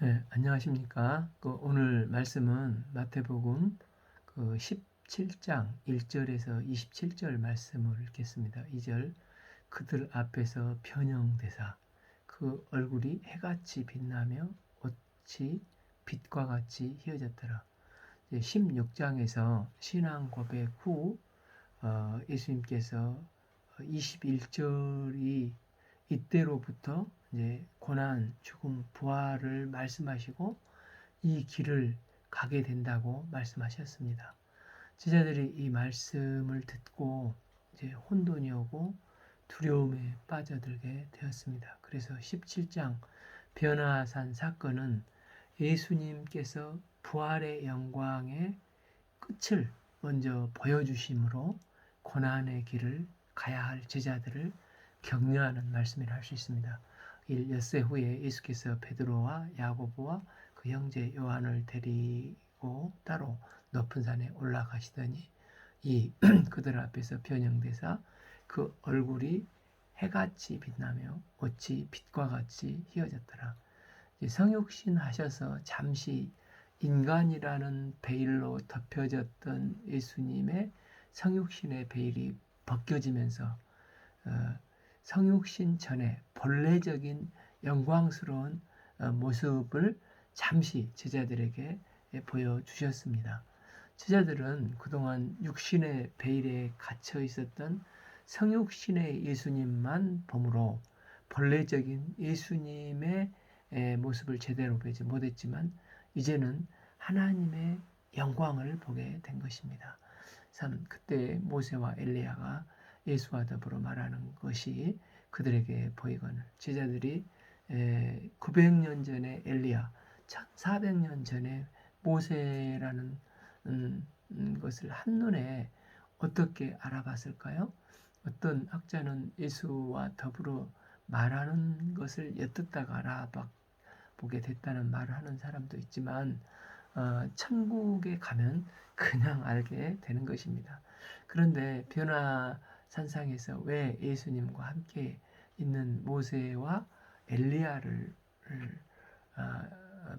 네, 안녕하십니까. 오늘 말씀은 마태복음 17장 1절에서 27절 말씀을 읽겠습니다. 2절, 그들 앞에서 변형되사 그 얼굴이 해같이 빛나며 어찌 빛과 같이 휘어졌더라. 16장에서 신앙 고백 후 예수님께서 21절이 이때로부터 이제 고난, 죽음, 부활을 말씀하시고 이 길을 가게 된다고 말씀하셨습니다. 제자들이 이 말씀을 듣고 이제 혼돈이 오고 두려움에 빠져들게 되었습니다. 그래서 17장 변화산 사건은 예수님께서 부활의 영광의 끝을 먼저 보여주심으로 고난의 길을 가야 할 제자들을 격려하는 말씀이라 할 수 있습니다. 엿새 후에 예수께서 베드로와 야고보와 그 형제 요한을 데리고 따로 높은 산에 올라가시더니 이 그들 앞에서 변형되사 그 얼굴이 해같이 빛나며 어찌 빛과 같이 휘어졌더라. 성육신 하셔서 잠시 인간이라는 베일로 덮여졌던 예수님의 성육신의 베일이 벗겨지면서 성육신 전에 본래적인 영광스러운 모습을 잠시 제자들에게 보여주셨습니다. 제자들은 그동안 육신의 베일에 갇혀 있었던 성육신의 예수님만 보므로 본래적인 예수님의 모습을 제대로 보지 못했지만 이제는 하나님의 영광을 보게 된 것입니다. 참 그때 모세와 엘리야가 예수와 더불어 말하는 것이 그들에게 보이거늘 제자들이 900년 전에 엘리야, 1400년 전에 모세라는 것을 한눈에 어떻게 알아봤을까요? 어떤 학자는 예수와 더불어 말하는 것을 엿듣다가 알아보게 됐다는 말을 하는 사람도 있지만 천국에 가면 그냥 알게 되는 것입니다. 그런데 변화산상에서 왜 예수님과 함께 있는 모세와 엘리야를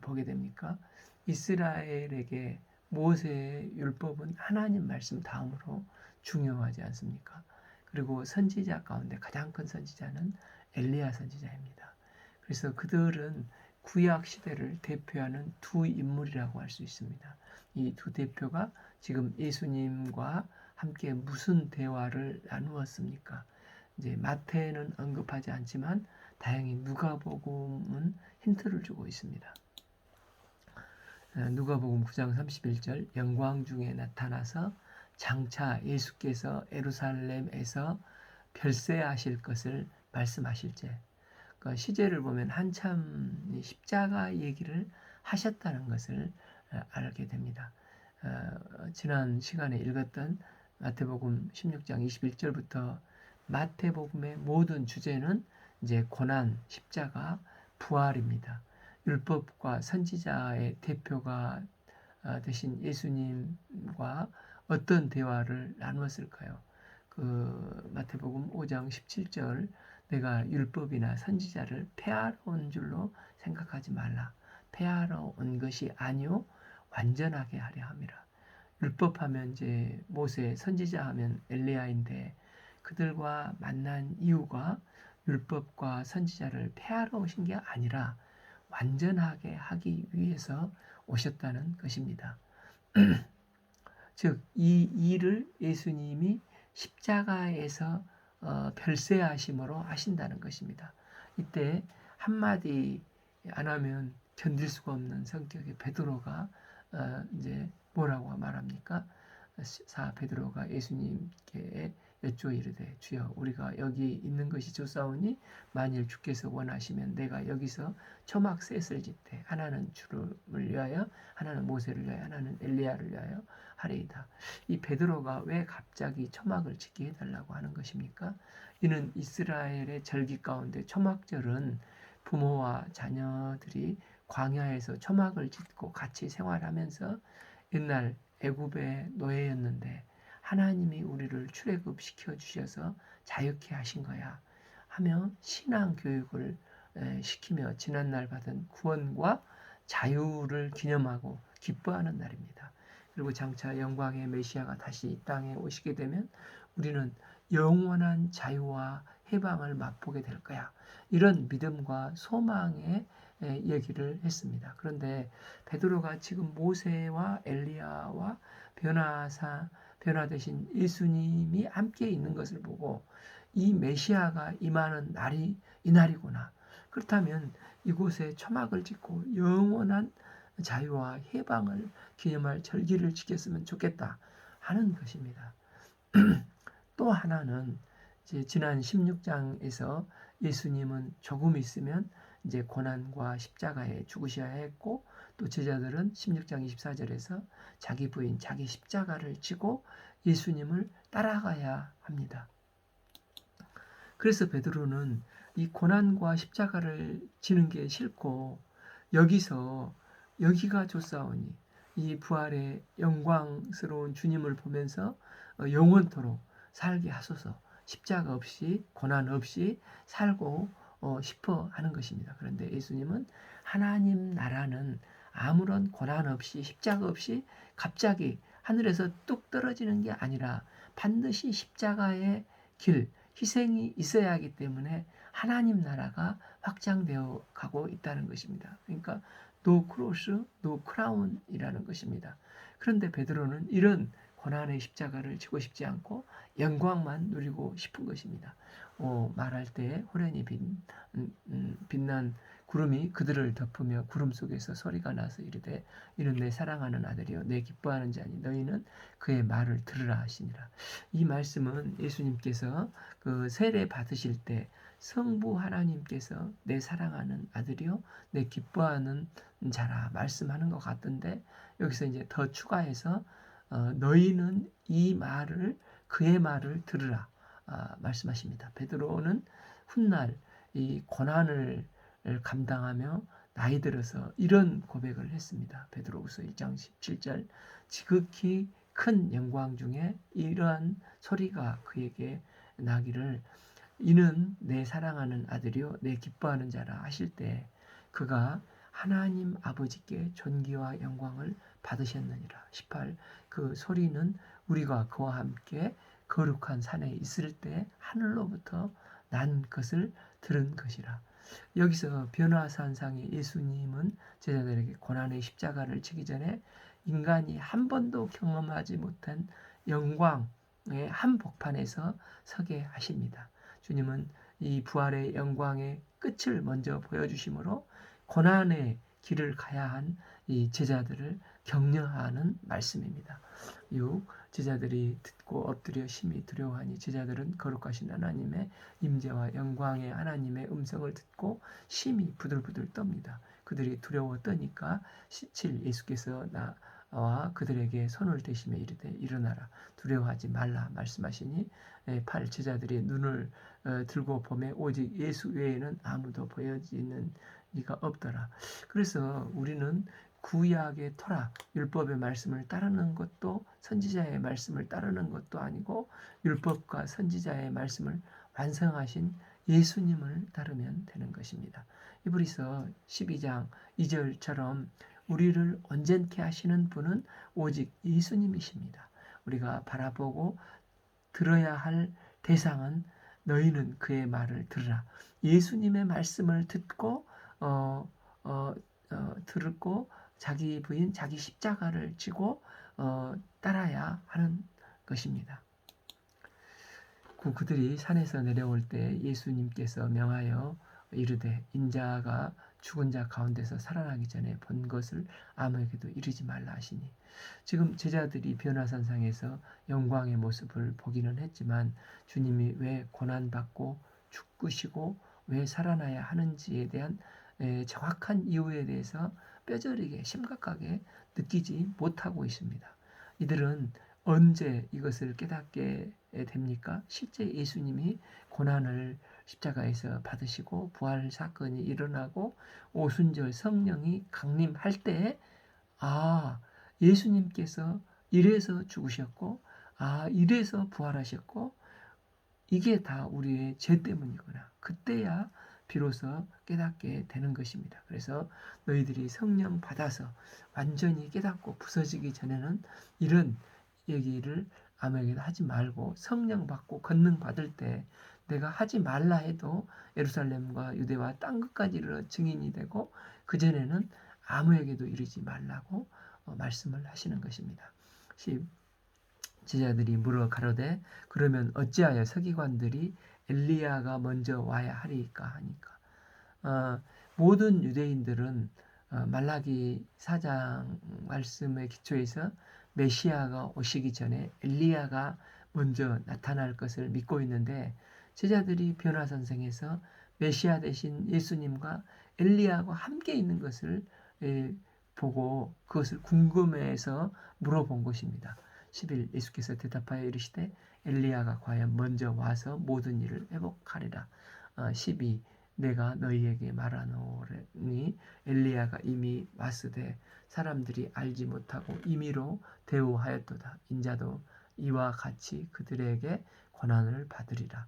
보게 됩니까? 이스라엘에게 모세의 율법은 하나님 말씀 다음으로 중요하지 않습니까? 그리고 선지자 가운데 가장 큰 선지자는 엘리야 선지자입니다. 그래서 그들은 구약 시대를 대표하는 두 인물이라고 할 수 있습니다. 이 두 대표가 지금 예수님과 함께 무슨 대화를 나누었습니까? 이제 마태는 언급하지 않지만 다행히 누가복음은 힌트를 주고 있습니다. 누가복음 9장 31절 영광 중에 나타나서 장차 예수께서 예루살렘에서 별세하실 것을 말씀하실제 그 시제를 보면 한참 십자가 얘기를 하셨다는 것을 알게 됩니다. 지난 시간에 읽었던 마태복음 16장 21절부터 마태복음의 모든 주제는 이제 고난, 십자가, 부활입니다. 율법과 선지자의 대표가 되신 예수님과 어떤 대화를 나누었을까요? 마태복음 5장 17절 내가 율법이나 선지자를 폐하러 온 줄로 생각하지 말라. 폐하러 온 것이 아니요 완전하게 하려 함이라. 율법하면 이제 모세, 선지자 하면 엘리야인데 그들과 만난 이유가 율법과 선지자를 폐하러 오신 게 아니라 완전하게 하기 위해서 오셨다는 것입니다. 즉, 이 일을 예수님이 십자가에서 별세하심으로 하신다는 것입니다. 이때 한마디 안 하면 견딜 수가 없는 성격의 베드로가 이제 뭐라고 말합니까? 베드로가 예수님께 여쭈어 이르되 주여 우리가 여기 있는 것이 좋사오니 만일 주께서 원하시면 내가 여기서 초막 셋을 짓되 하나는 주를 위하여 하나는 모세를 위하여 하나는 엘리야를 위하여 하리이다. 이 베드로가 왜 갑자기 초막을 짓게 해달라고 하는 것입니까? 이는 이스라엘의 절기 가운데 초막절은 부모와 자녀들이 광야에서 초막을 짓고 같이 생활하면서 옛날 애굽의 노예였는데 하나님이 우리를 출애굽시켜 주셔서 자유케 하신 거야 하며 신앙 교육을 시키며 지난날 받은 구원과 자유를 기념하고 기뻐하는 날입니다. 그리고 장차 영광의 메시아가 다시 이 땅에 오시게 되면 우리는 영원한 자유와 해방을 맛보게 될 거야. 이런 믿음과 소망의 얘기를 했습니다. 그런데 베드로가 지금 모세와 엘리야와 변화되신 예수님이 함께 있는 것을 보고 이 메시아가 임하는 날이 이 날이구나. 그렇다면 이곳에 초막을 짓고 영원한 자유와 해방을 기념할 절기를 지켰으면 좋겠다 하는 것입니다. 또 하나는 이제 지난 16장에서 예수님은 조금 있으면 이제 고난과 십자가에 죽으셔야 했고 또 제자들은 16장 24절에서 자기 부인 자기 십자가를 지고 예수님을 따라가야 합니다. 그래서 베드로는 이 고난과 십자가를 지는 게 싫고 여기가 좋사오니 이 부활의 영광스러운 주님을 보면서 영원토록 살게 하소서. 십자가 없이 고난 없이 살고 싶어 하는 것입니다. 그런데 예수님은 하나님 나라는 아무런 고난 없이 십자가 없이 갑자기 하늘에서 뚝 떨어지는 게 아니라 반드시 십자가의 길, 희생이 있어야 하기 때문에 하나님 나라가 확장되어 가고 있다는 것입니다. 그러니까 노 크로스, 노 크라운이라는 것입니다. 그런데 베드로는 이런 고난의 십자가를 지고 싶지 않고 영광만 누리고 싶은 것입니다. 말할 때 호련히 빛난 구름이 그들을 덮으며 구름 속에서 소리가 나서 이르되 이는 내 사랑하는 아들이요 내 기뻐하는 자니 너희는 그의 말을 들으라 하시니라. 이 말씀은 예수님께서 그 세례 받으실 때 성부 하나님께서 내 사랑하는 아들이요 내 기뻐하는 자라 말씀하는 것 같던데 여기서 이제 더 추가해서 너희는 이 말을 그의 말을 들으라 말씀하십니다. 베드로는 훗날 이 고난을 감당하며 나이 들어서 이런 고백을 했습니다. 베드로후서 1장 17절 지극히 큰 영광 중에 이러한 소리가 그에게 나기를 이는 내 사랑하는 아들이요 내 기뻐하는 자라 하실 때 그가 하나님 아버지께 존귀와 영광을 받으셨느니라. 18. 그 소리는 우리가 그와 함께 거룩한 산에 있을 때 하늘로부터 난 것을 들은 것이라. 여기서 변화산상의 예수님은 제자들에게 고난의 십자가를 지기 전에 인간이 한 번도 경험하지 못한 영광의 한복판에서 서게 하십니다. 주님은 이 부활의 영광의 끝을 먼저 보여주심으로 고난의 길을 가야 한 이 제자들을 격려하는 말씀입니다. 6. 제자들이 듣고 엎드려 심히 두려워하니 제자들은 거룩하신 하나님의 임재와 영광의 하나님의 음성을 듣고 심히 부들부들 떱니다. 그들이 두려워 떠니까 17. 예수께서 나와 그들에게 손을 대시며 이르되 일어나라 두려워하지 말라 말씀하시니 8. 제자들이 눈을 들고 보매 오직 예수 외에는 아무도 보여지는 이가 없더라. 그래서 우리는 구약의 토라 율법의 말씀을 따르는 것도 선지자의 말씀을 따르는 것도 아니고 율법과 선지자의 말씀을 완성하신 예수님을 따르면 되는 것입니다. 히브리서 12장 2절처럼 우리를 온전케 하시는 분은 오직 예수님이십니다. 우리가 바라보고 들어야 할 대상은 너희는 그의 말을 들으라. 예수님의 말씀을 듣고 들고 자기 부인 자기 십자가를 지고 따라야 하는 것입니다. 그들이 산에서 내려올 때 예수님께서 명하여 이르되 인자가 죽은 자 가운데서 살아나기 전에 본 것을 아무에게도 이르지 말라 하시니 지금 제자들이 변화산상에서 영광의 모습을 보기는 했지만 주님이 왜 고난받고 죽으시고 왜 살아나야 하는지에 대한 정확한 이유에 대해서 뼈저리게 심각하게 느끼지 못하고 있습니다. 이들은 언제 이것을 깨닫게 됩니까? 실제 예수님이 고난을 십자가에서 받으시고 부활 사건이 일어나고 오순절 성령이 강림할 때 예수님께서 이래서 죽으셨고 이래서 부활하셨고 이게 다 우리의 죄 때문이구나. 그때야 비로소 깨닫게 되는 것입니다. 그래서 너희들이 성령 받아서 완전히 깨닫고 부서지기 전에는 이런 얘기를 아무에게도 하지 말고, 성령 받고 권능 받을 때 내가 하지 말라 해도 예루살렘과 유대와 땅 끝까지 이르러 증인이 되고, 그전에는 아무에게도 이르지 말라고 말씀을 하시는 것입니다. 제자들이 물어 가로되 그러면 어찌하여 서기관들이 엘리야가 먼저 와야 하리까 하니까, 모든 유대인들은 말라기 4장 말씀의 기초에서 메시아가 오시기 전에 엘리야가 먼저 나타날 것을 믿고 있는데, 제자들이 변화선생에서 메시아 대신 예수님과 엘리야가 함께 있는 것을 보고 그것을 궁금해서 물어본 것입니다. 10일 예수께서 대답하여 이르시되 엘리야가 과연 먼저 와서 모든 일을 회복하리라. 12 내가 너희에게 말하노니 엘리야가 이미 왔으되 사람들이 알지 못하고 임의로 대우하였도다. 인자도 이와 같이 그들에게 고난을 받으리라.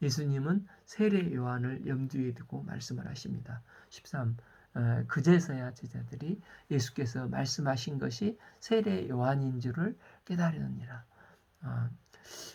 예수님은 세례 요한을 염두에 두고 말씀을 하십니다. 13 그제서야 제자들이 예수께서 말씀하신 것이 세례 요한인 줄을 깨달으니라.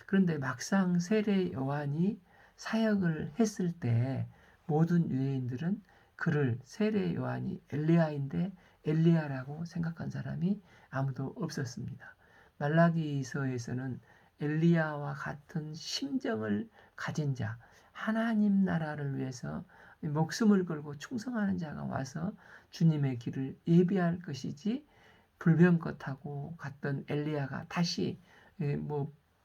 그런데 막상 세례 요한이 사역을 했을 때 모든 유대인들은 그를 세례 요한이 엘리야인데 엘리야라고 생각한 사람이 아무도 없었습니다. 말라기서에서는 엘리야와 같은 심정을 가진 자, 하나님 나라를 위해서 목숨을 걸고 충성하는 자가 와서 주님의 길을 예비할 것이지, 불병것하고 갔던 엘리야가 다시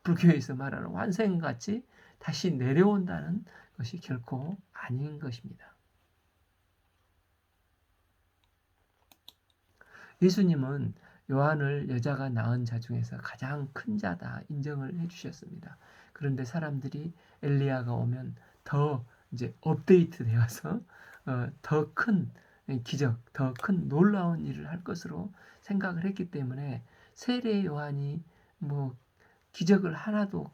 불교에서 말하는 환생같이 다시 내려온다는 것이 결코 아닌 것입니다. 예수님은 요한을 여자가 낳은 자 중에서 가장 큰 자다 인정을 해주셨습니다. 그런데 사람들이 엘리야가 오면 더 이제 업데이트 되어서 더 큰 기적, 더 큰 놀라운 일을 할 것으로 생각을 했기 때문에 세례 요한이 기적을 하나도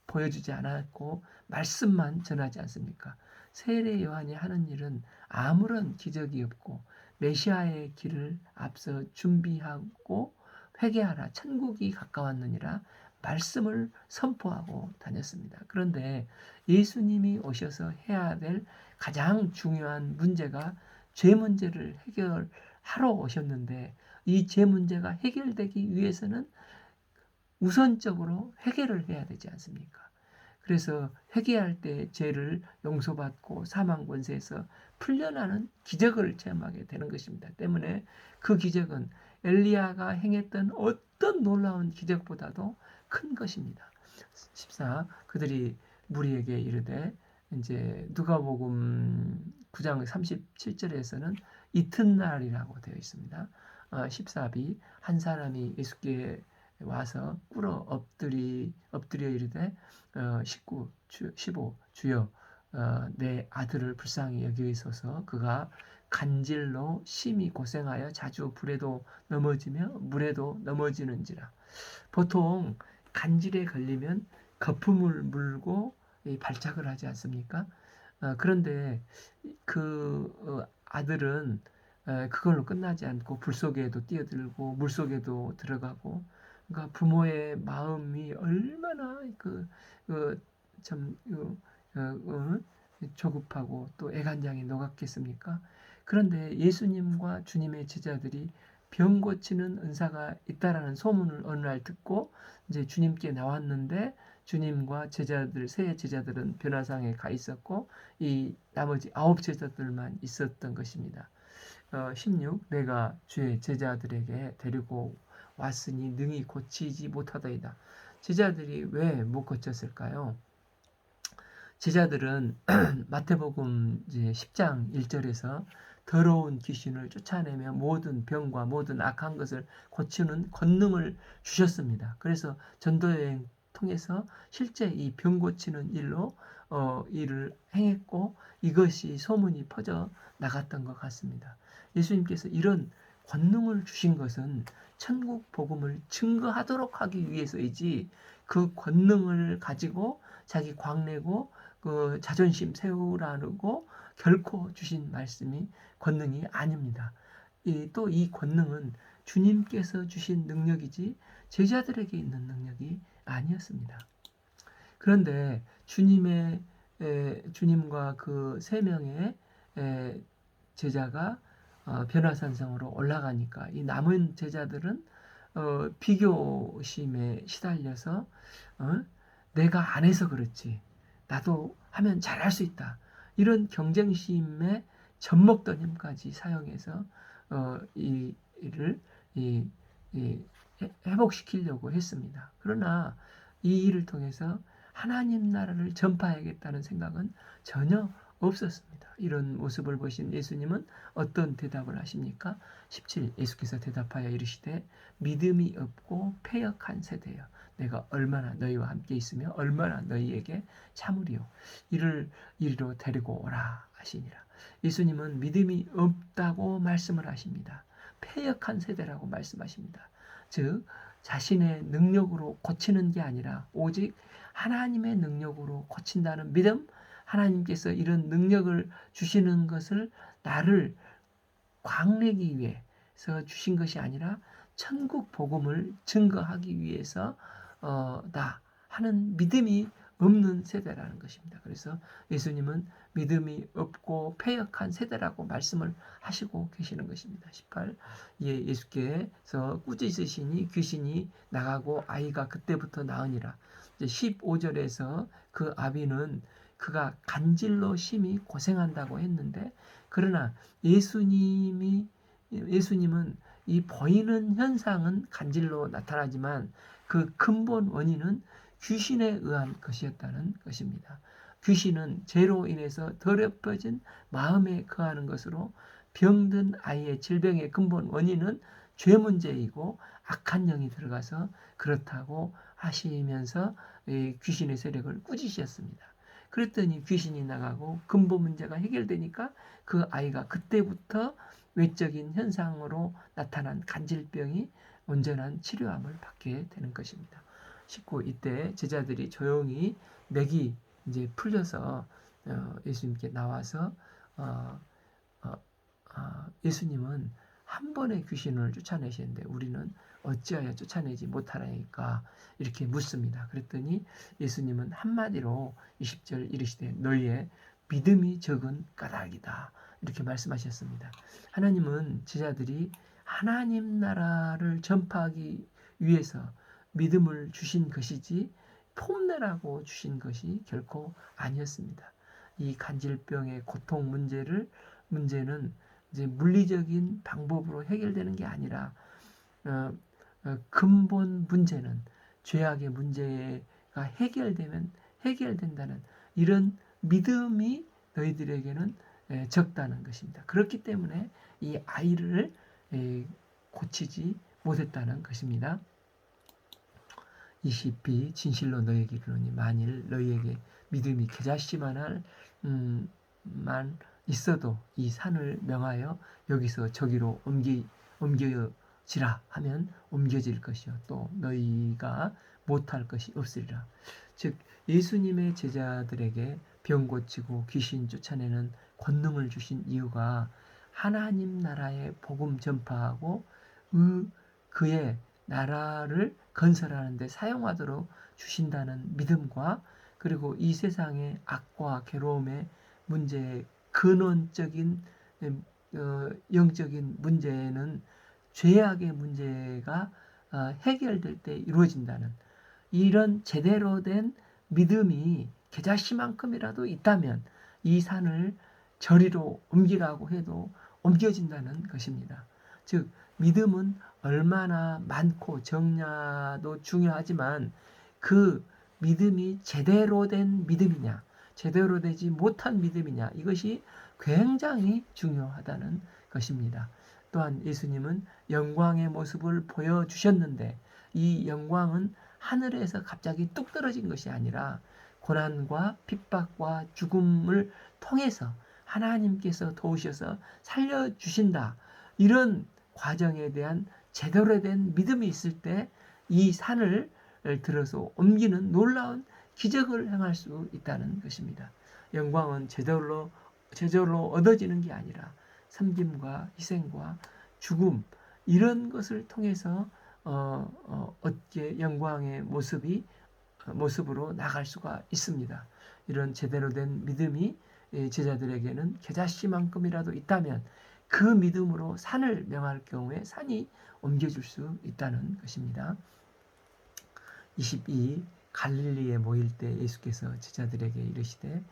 보여주지 않았고 말씀만 전하지 않습니까? 세례 요한이 하는 일은 아무런 기적이 없고 메시아의 길을 앞서 준비하고 회개하라 천국이 가까웠느니라 말씀을 선포하고 다녔습니다. 그런데 예수님이 오셔서 해야 될 가장 중요한 문제가 죄 문제를 해결하러 오셨는데, 이 죄 문제가 해결되기 위해서는 우선적으로 회개를 해야 되지 않습니까? 그래서 회개할 때 죄를 용서받고 사망 권세에서 풀려나는 기적을 체험하게 되는 것입니다. 때문에 그 기적은 엘리야가 행했던 어떤 놀라운 기적보다도 큰 것입니다. 14 그들이 무리에게 이르되, 이제 누가복음 9장 37절에서는 이튿날이라고 되어 있습니다. 14b 한 사람이 예수께 와서 꿇어 엎드려 이르되 15 주여 내 아들을 불쌍히 여기소서. 그가 간질로 심히 고생하여 자주 불에도 넘어지며 물에도 넘어지는지라. 보통 간질에 걸리면 거품을 물고 발작을 하지 않습니까? 그런데 그 아들은 그걸로 끝나지 않고 불 속에도 뛰어들고 물 속에도 들어가고, 그러니까 부모의 마음이 얼마나 참 조급하고 또 애간장이 녹았겠습니까? 그런데 예수님과 주님의 제자들이 병 고치는 은사가 있다라는 소문을 어느 날 듣고 이제 주님께 나왔는데, 주님과 제자들 세 제자들은 변화상에 가 있었고 이 나머지 9 제자들만 있었던 것입니다. 16 내가 주의 제자들에게 데리고 왔으니 능히 고치지 못하더이다. 제자들이 왜 못 고쳤을까요? 제자들은 마태복음 이제 10장 1절에서 더러운 귀신을 쫓아내며 모든 병과 모든 악한 것을 고치는 권능을 주셨습니다. 그래서 전도여행 통해서 실제 이 병 고치는 일로 일을 행했고 이것이 소문이 퍼져 나갔던 것 같습니다. 예수님께서 이런 권능을 주신 것은 천국 복음을 증거하도록 하기 위해서이지, 그 권능을 가지고 자기 광내고 그 자존심 세우라고 결코 주신 말씀이 권능이 아닙니다. 또 이 권능은 주님께서 주신 능력이지 제자들에게 있는 능력이 아니었습니다. 그런데 주님과 그 세 명의 제자가 변화산성으로 올라가니까 이 남은 제자들은 비교심에 시달려서 내가 안 해서 그렇지 나도 하면 잘할 수 있다 이런 경쟁심에 젖먹던 힘까지 사용해서 이 일을 회복시키려고 했습니다. 그러나 이 일을 통해서 하나님 나라를 전파해야겠다는 생각은 전혀 없었습니다. 이런 모습을 보신 예수님은 어떤 대답을 하십니까? 17 예수께서 대답하여 이르시되 믿음이 없고 패역한 세대여 내가 얼마나 너희와 함께 있으며 얼마나 너희에게 참으리요 이를 이리로 데리고 오라 하시니라. 예수님은 믿음이 없다고 말씀을 하십니다. 패역한 세대라고 말씀하십니다. 즉 자신의 능력으로 고치는 게 아니라 오직 하나님의 능력으로 고친다는 믿음, 하나님께서 이런 능력을 주시는 것을 나를 광내기 위해서 주신 것이 아니라 천국 복음을 증거하기 위해서다 하는 믿음이 없는 세대라는 것입니다. 그래서 예수님은 믿음이 없고 패역한 세대라고 말씀을 하시고 계시는 것입니다. 18 예수께서 꾸짖으시니 귀신이 나가고 아이가 그때부터 나으니라. 15절에서 그 아비는 그가 간질로 심히 고생한다고 했는데 그러나 예수님은 이 보이는 현상은 간질로 나타나지만 그 근본 원인은 귀신에 의한 것이었다는 것입니다. 귀신은 죄로 인해서 더럽혀진 마음에 거하는 것으로 병든 아이의 질병의 근본 원인은 죄 문제이고 악한 영이 들어가서 그렇다고 하시면서 귀신의 세력을 꾸짖으셨습니다. 그랬더니 귀신이 나가고 근본 문제가 해결되니까 그 아이가 그때부터 외적인 현상으로 나타난 간질병이 온전한 치료함을 받게 되는 것입니다. 19 이때 제자들이 조용히 맥이 이제 풀려서 예수님께 나와서 예수님은 한 번에 귀신을 쫓아내시는데 우리는 어찌하여 쫓아내지 못하나이까 이렇게 묻습니다. 그랬더니 예수님은 한마디로 20절 이르시되 너희의 믿음이 적은 까닭이다 이렇게 말씀하셨습니다. 하나님은 제자들이 하나님 나라를 전파하기 위해서 믿음을 주신 것이지 폼내라고 주신 것이 결코 아니었습니다. 이 간질병의 고통 문제는 이제 물리적인 방법으로 해결되는 게 아니라 근본 문제는 죄악의 문제가 해결된다는 이런 믿음이 너희들에게는 적다는 것입니다. 그렇기 때문에 이 아이를 고치지 못했다는 것입니다. 20b 진실로 너희에게 이르노니 만일 너희에게 믿음이 겨자씨만한 만 있어도 이 산을 명하여 여기서 저기로 옮겨지라 하면 옮겨질 것이요 또 너희가 못할 것이 없으리라. 즉 예수님의 제자들에게 병 고치고 귀신 쫓아내는 권능을 주신 이유가 하나님 나라의 복음 전파하고 그의 나라를 건설하는 데 사용하도록 주신다는 믿음과 그리고 이 세상의 악과 괴로움의 문제의 근원적인 영적인 문제는 죄악의 문제가 해결될 때 이루어진다는 이런 제대로 된 믿음이 겨자씨만큼이라도 있다면 이 산을 저리로 옮기라고 해도 옮겨진다는 것입니다. 즉 믿음은 얼마나 많고 적냐도 중요하지만 그 믿음이 제대로 된 믿음이냐 제대로 되지 못한 믿음이냐 이것이 굉장히 중요하다는 것입니다. 또한 예수님은 영광의 모습을 보여주셨는데 이 영광은 하늘에서 갑자기 뚝 떨어진 것이 아니라 고난과 핍박과 죽음을 통해서 하나님께서 도우셔서 살려주신다. 이런 과정에 대한 제대로 된 믿음이 있을 때 이 산을 들어서 옮기는 놀라운 기적을 행할 수 있다는 것입니다. 영광은 제절로 얻어지는 게 아니라 섬김과 희생과 죽음 이런 것을 통해서 얻게 영광의 모습으로 나갈 수가 있습니다. 이런 제대로 된 믿음이 제자들에게는 겨자씨만큼이라도 있다면 그 믿음으로 산을 명할 경우에 산이 옮겨줄 수 있다는 것입니다. 22. 갈릴리에 모일 때 예수께서 제자들에게 이르시되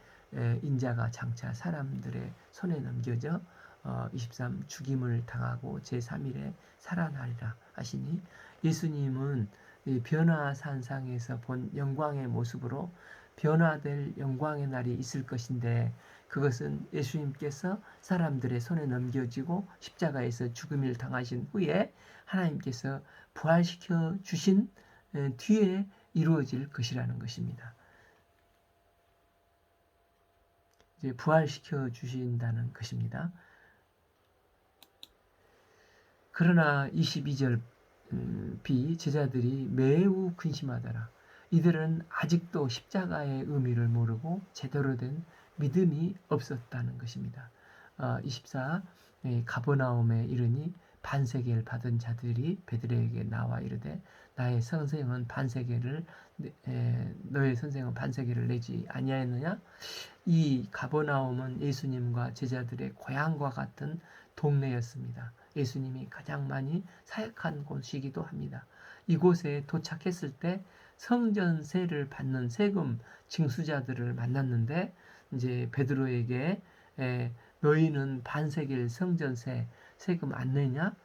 인자가 장차 사람들의 손에 넘겨져 23. 죽임을 당하고 제3일에 살아나리라 하시니 예수님은 변화산상에서 본 영광의 모습으로 변화될 영광의 날이 있을 것인데 그것은 예수님께서 사람들의 손에 넘겨지고 십자가에서 죽음을 당하신 후에 하나님께서 부활시켜 주신 뒤에 이루어질 것이라는 것입니다. 이제 부활시켜 주신다는 것입니다. 그러나 22절 B 제자들이 매우 근심하더라. 이들은 아직도 십자가의 의미를 모르고 제대로 된 믿음이 없었다는 것입니다. 24 가버나움에 이르니 반세계를 받은 자들이 베드로에게 나와 이르되 너의 선생은 반세계를 내지 아니하였느냐? 이 가버나움은 예수님과 제자들의 고향과 같은 동네였습니다. 예수님이 가장 많이 사역한 곳이기도 합니다. 이곳에 도착했을 때 성전세를 받는 세금 징수자들을 만났는데 이제 베드로에게 너희는 반세겔 성전세 세금 안 내냐?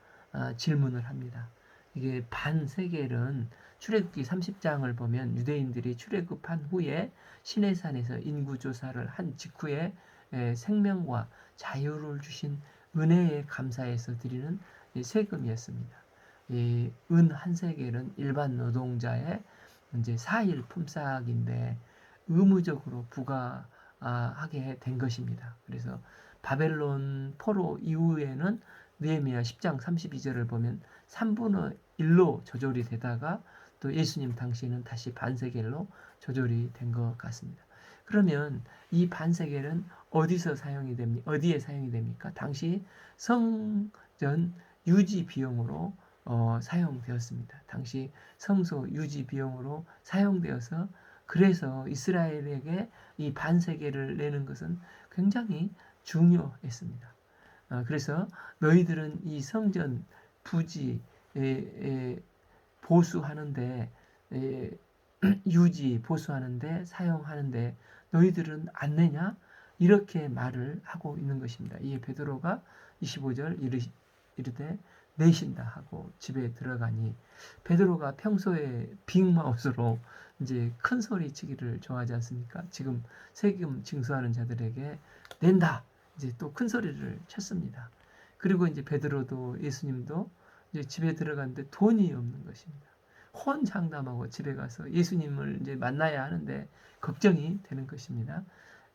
질문을 합니다. 이게 반세겔은 출애굽기 30장을 보면 유대인들이 출애굽한 후에 시내산에서 인구조사를 한 직후에 생명과 자유를 주신 은혜에 감사해서 드리는 세금이었습니다. 은 한 세겔은 일반 노동자의 이제 4일 품삯인데 의무적으로 부과하게 된 것입니다. 그래서 바벨론 포로 이후에는 느헤미야 10장 32절을 보면 3분의 1로 조절이 되다가 또 예수님 당시에는 다시 반세겔로 조절이 된 것 같습니다. 그러면 이 반세겔은 어디에 사용이 됩니까? 당시 성전 유지 비용으로 사용되었습니다. 당시 성소 유지 비용으로 사용되어서 그래서 이스라엘에게 이 반세겔을 내는 것은 굉장히 중요했습니다. 그래서 너희들은 이 성전 부지 보수하는데 보수하는데 사용하는데 너희들은 안 내냐? 이렇게 말을 하고 있는 것입니다. 이에 베드로가 25절 이르되 내신다 하고 집에 들어가니 베드로가 평소에 빅마우스로 이제 큰 소리 치기를 좋아하지 않습니까? 지금 세금 징수하는 자들에게 낸다. 이제 또 큰 소리를 쳤습니다. 그리고 이제 베드로도 예수님도 이제 집에 들어갔는데 돈이 없는 것입니다. 혼장담하고 집에 가서 예수님을 이제 만나야 하는데 걱정이 되는 것입니다.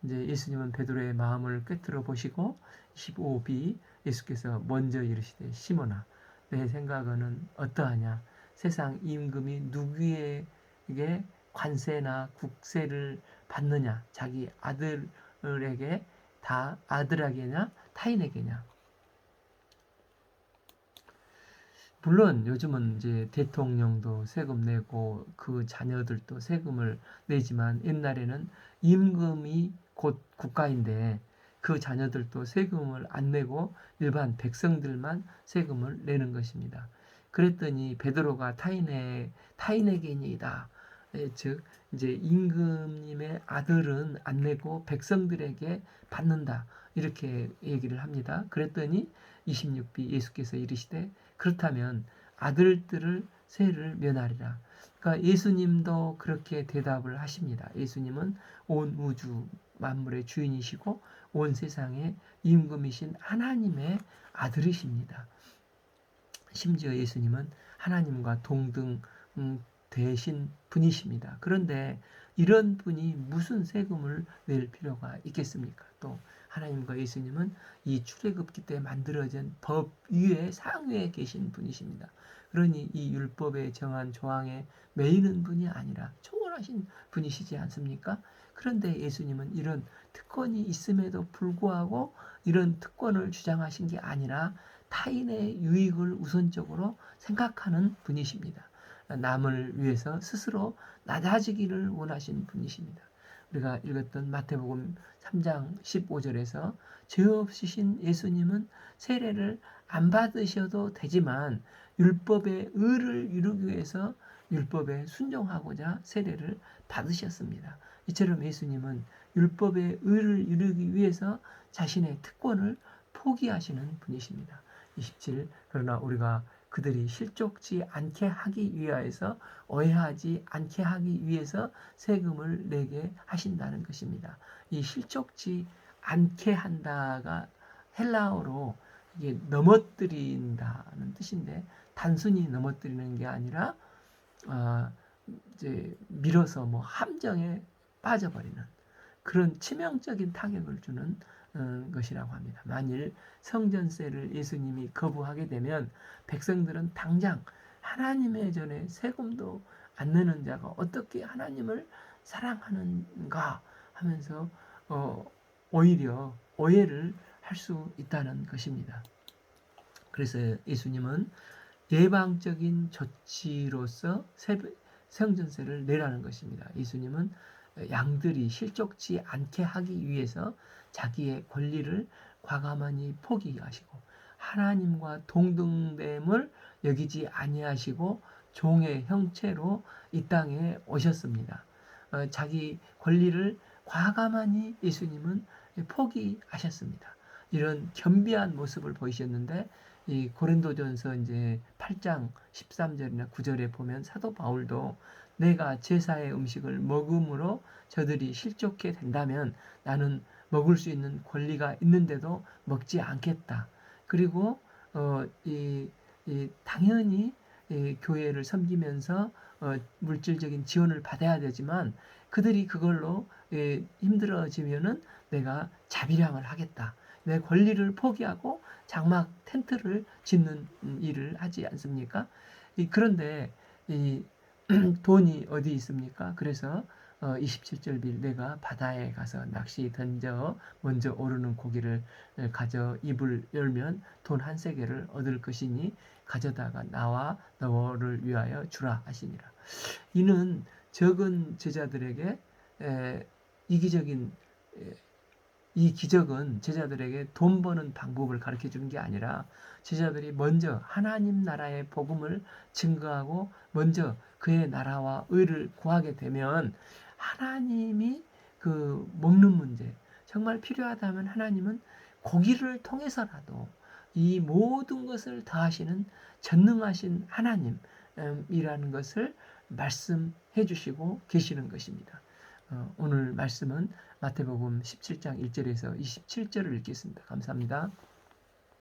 이제 예수님은 베드로의 마음을 꿰뚫어 보시고 15b 예수께서 먼저 이르시되 시몬아 내 생각은 어떠하냐? 세상 임금이 누구에게 관세나 국세를 받느냐? 자기 아들에게 다 아들에게냐 타인에게냐? 물론 요즘은 이제 대통령도 세금 내고 그 자녀들도 세금을 내지만 옛날에는 임금이 곧 국가인데 그 자녀들도 세금을 안 내고 일반 백성들만 세금을 내는 것입니다. 그랬더니 베드로가 타인에게니이다. 즉 이제 임금님의 아들은 안 내고 백성들에게 받는다. 이렇게 얘기를 합니다. 그랬더니 26b 예수께서 이르시되 그렇다면 아들들을 세를 면하리라. 그러니까 예수님도 그렇게 대답을 하십니다. 예수님은 온 우주 만물의 주인이시고 온 세상의 임금이신 하나님의 아들이십니다. 심지어 예수님은 하나님과 동등 되신 분이십니다. 그런데 이런 분이 무슨 세금을 낼 필요가 있겠습니까? 또 하나님과 예수님은 이 출애굽기 때 만들어진 법 위에 상위에 계신 분이십니다. 그러니 이 율법에 정한 조항에 매이는 분이 아니라 초월하신 분이시지 않습니까? 그런데 예수님은 이런 특권이 있음에도 불구하고 이런 특권을 주장하신 게 아니라 타인의 유익을 우선적으로 생각하는 분이십니다. 남을 위해서 스스로 낮아지기를 원하신 분이십니다. 우리가 읽었던 마태복음 3장 15절에서 죄 없으신 예수님은 세례를 안 받으셔도 되지만 율법의 의를 이루기 위해서 율법에 순종하고자 세례를 받으셨습니다. 이처럼 예수님은 율법의 의를 이루기 위해서 자신의 특권을 포기하시는 분이십니다. 27. 그러나 우리가 그들이 실족지 않게 하기 위하여서 오해하지 않게 하기 위해서 세금을 내게 하신다는 것입니다. 이 실족지 않게 한다가 헬라어로 이게 넘어뜨린다는 뜻인데 단순히 넘어뜨리는 게 아니라 이제 밀어서 뭐 함정에 빠져버리는 그런 치명적인 타격을 주는 것이라고 합니다. 만일 성전세를 예수님이 거부하게 되면 백성들은 당장 하나님의 전에 세금도 안 내는 자가 어떻게 하나님을 사랑하는가 하면서 오히려 오해를 할 수 있다는 것입니다. 그래서 예수님은 예방적인 조치로서 성전세를 내라는 것입니다. 예수님은 양들이 실족지 않게 하기 위해서 자기의 권리를 과감하니 포기하시고 하나님과 동등됨을 여기지 아니하시고 종의 형체로 이 땅에 오셨습니다. 자기 권리를 과감하니 예수님은 포기하셨습니다. 이런 겸비한 모습을 보이셨는데 이 고린도전서 이제 8장 13절이나 9절에 보면 사도 바울도 내가 제사의 음식을 먹음으로 저들이 실족해 된다면 나는 먹을 수 있는 권리가 있는데도 먹지 않겠다. 그리고 당연히 교회를 섬기면서 물질적인 지원을 받아야 되지만 그들이 그걸로 힘들어지면은 내가 자비량을 하겠다. 내 권리를 포기하고 장막 텐트를 짓는 일을 하지 않습니까? 그런데 이 돈이 어디 있습니까? 그래서 27절 빌 내가 바다에 가서 낚시 던져 먼저 오르는 고기를 가져 입을 열면 돈 한 세겔을 얻을 것이니 가져다가 나와 너를 위하여 주라 하시니라. 이는 적은 제자들에게 이기적인 이 기적은 제자들에게 돈 버는 방법을 가르쳐 주는 게 아니라 제자들이 먼저 하나님 나라의 복음을 증거하고 먼저 그의 나라와 의를 구하게 되면 하나님이 그 먹는 문제 정말 필요하다면 하나님은 고기를 통해서라도 이 모든 것을 더하시는 전능하신 하나님이라는 것을 말씀해 주시고 계시는 것입니다. 오늘 말씀은 마태복음 17장 1절에서 27절을 읽겠습니다. 감사합니다.